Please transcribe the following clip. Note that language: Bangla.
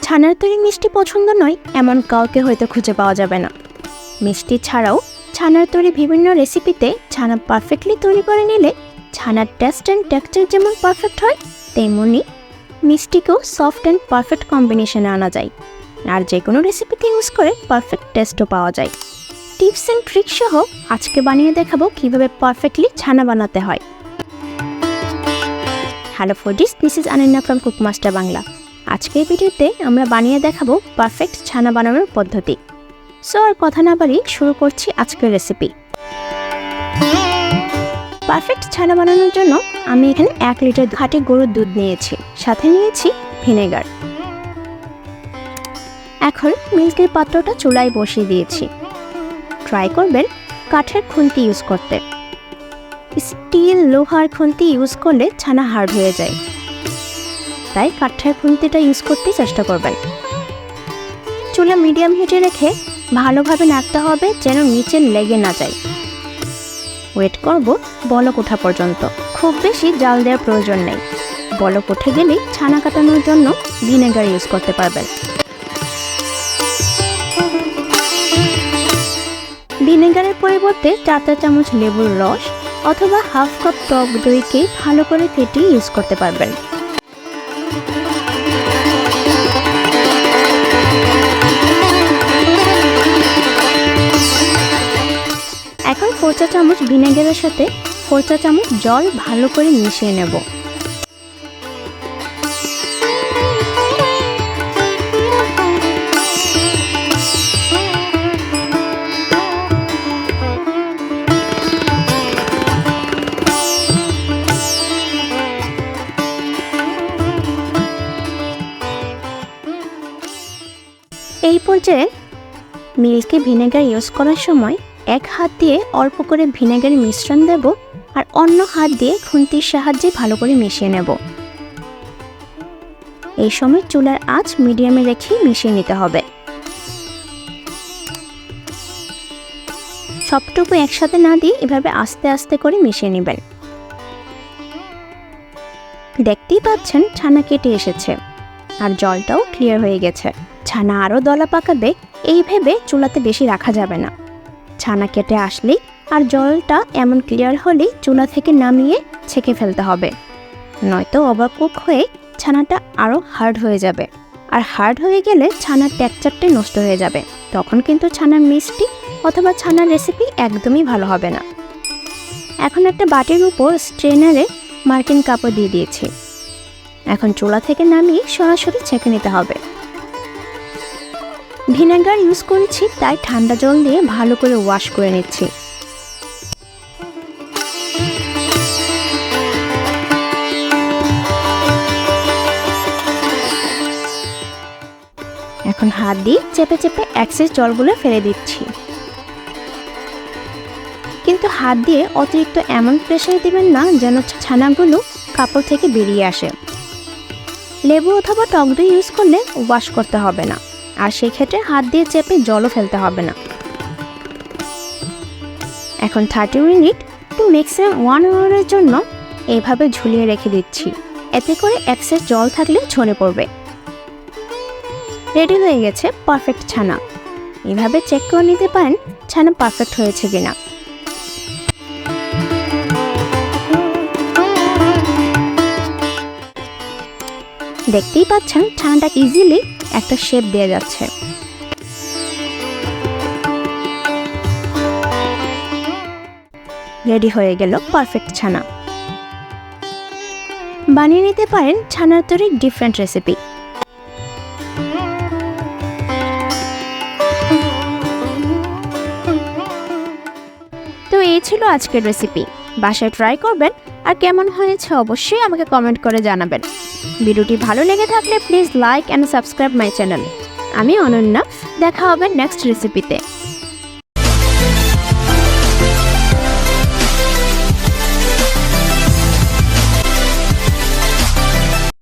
ছানার তৈরি মিষ্টি পছন্দ নয় এমন কাউকে হয়তো খুঁজে পাওয়া যাবে না। মিষ্টি ছাড়াও ছানার তৈরি বিভিন্ন রেসিপিতে ছানা পারফেক্টলি তৈরি করে নিলে ছানার টেস্ট অ্যান্ড টেক্সচার যেমন পারফেক্ট হয়, তেমনি মিষ্টিকেও সফট অ্যান্ড পারফেক্ট কম্বিনেশনে আনা যায়। আর যে কোনো রেসিপিতে ইউজ করে পারফেক্ট টেস্টও পাওয়া যায়। টিপস অ্যান্ড ট্রিক্স সহ আজকে বানিয়ে দেখাবো কীভাবে পারফেক্টলি ছানা বানাতে হয়। Hello foodies, this is Ananya from cookmaster Bangla. আজকের ভিডিওতে আমরা বানিয়ে দেখাবো পারফেক্ট ছানা বানানোর পদ্ধতি। সো আর কথা না বাড়িয়ে শুরু করছি আজকের রেসিপি। পারফেক্ট ছানা বানানোর জন্য আমি এখানে 1 লিটার খাঁটি গরুর দুধ নিয়েছি, সাথে নিয়েছি ভিনেগার। এখন মিল্কের পাত্রটা চুলায় বসিয়ে দিয়েছি। ট্রাই করবেন কাঠের খুন্তি ইউজ করতে। স্টিল লোহার খুন্তি ইউজ করলে ছানা হার্ড হয়ে যায়, তাই কাঠের খুন্তিটা ইউজ করতে চেষ্টা করবেন। চুলা মিডিয়াম হিটে রেখে ভালোভাবে নাড়তে হবে যেন নিচে লেগে না যায়। ওয়েট করব বলক ওঠা পর্যন্ত। খুব বেশি জাল দেওয়ার প্রয়োজন নেই। বলক উঠে গেলেই ছানা কাটানোর জন্য ভিনেগার ইউজ করতে পারবেন। ভিনেগারের পরিবর্তে 4 চামচ লেবুর রস অথবা হাফ কাপ টক দইকে ভালো করে ফেটিয়ে ইউজ করতে পারবেন। এখন 4 চা চামচ ভিনেগারের সাথে 4 চা চামচ জল ভালো করে মিশিয়ে নেব। এই পর্যায়ে মিল্কে ভিনেগার ইউজ করার সময় এক হাত দিয়ে অল্প করে ভিনেগারের মিশ্রণ দেব আর অন্য হাত দিয়ে খুন্তির সাহায্যে ভালো করে মিশিয়ে নেব। এই সময় চুলার আঁচ মিডিয়ামে রেখে মিশিয়ে নিতে হবে। সবটুকু একসাথে না দিয়ে এভাবে আস্তে আস্তে করে মিশিয়ে নেবেন। দেখতেই পাচ্ছেন ছানা কেটে এসেছে আর জলটাও ক্লিয়ার হয়ে গেছে। ছানা আরও দলা পাকাবে এই ভেবে চুলাতে বেশি রাখা যাবে না। ছানা কেটে আসলেই আর জলটা এমন ক্লিয়ার হলেই চুলা থেকে নামিয়ে ছেঁকে ফেলতে হবে, নয়তো ওভারকুক হয়ে ছানাটা আরও হার্ড হয়ে যাবে। আর হার্ড হয়ে গেলে ছানার টেক্সচারটা নষ্ট হয়ে যাবে। তখন কিন্তু ছানার মিষ্টি অথবা ছানার রেসিপি একদমই ভালো হবে না। এখন একটা বাটির উপর স্ট্রেনারে মার্কিন কাপড় দিয়ে দিয়েছি। এখন চুলা থেকে নামিয়ে সরাসরি ছেঁকে নিতে হবে। ভিনেগার ইউজ করেছি তাই ঠান্ডা জল দিয়ে ভালো করে ওয়াশ করে নিচ্ছি। এখন হাত দিয়ে চেপে চেপে এক্সেস জলগুলো ফেলে দিচ্ছি। কিন্তু হাত দিয়ে অতিরিক্ত এমন প্রেসার দিবেন না যেন ছানাগুলো কাপড় থেকে বেরিয়ে আসে। লেবু অথবা টক দই ইউজ করলে ওয়াশ করতে হবে না, আর সেই ক্ষেত্রে হাত দিয়ে চেপে জলও ফেলতে হবে না। এখন 30 মিনিট টু ম্যাক্সিমাম 1 আওয়ারের জন্য এইভাবে ঝুলিয়ে রেখে দিচ্ছি। এতে করে এক্সেস জল থাকলে ঝরে পড়বে। রেডি হয়ে গেছে পারফেক্ট ছানা। এইভাবে চেক করে নিতে পারেন ছানা পারফেক্ট হয়েছে কিনা। দেখতেই পাচ্ছেন ছানাটা ইজিলি একটা শেপ দেয়া যাচ্ছে। রেডি হয়ে গেল পারফেক্ট ছানা। বানিয়ে নিতে পারেন ছানার তৈরি ডিফারেন্ট রেসিপি। তো এই ছিল আজকের রেসিপি। বাসায় ট্রাই করবেন আর কেমন হয়েছে অবশ্যই আমাকে কমেন্ট করে জানাবেন। ভিডিওটি ভালো লেগে থাকলে please like and subscribe my channel. আমি অনন্যা, দেখা হবে নেক্সট রেসিপিতে।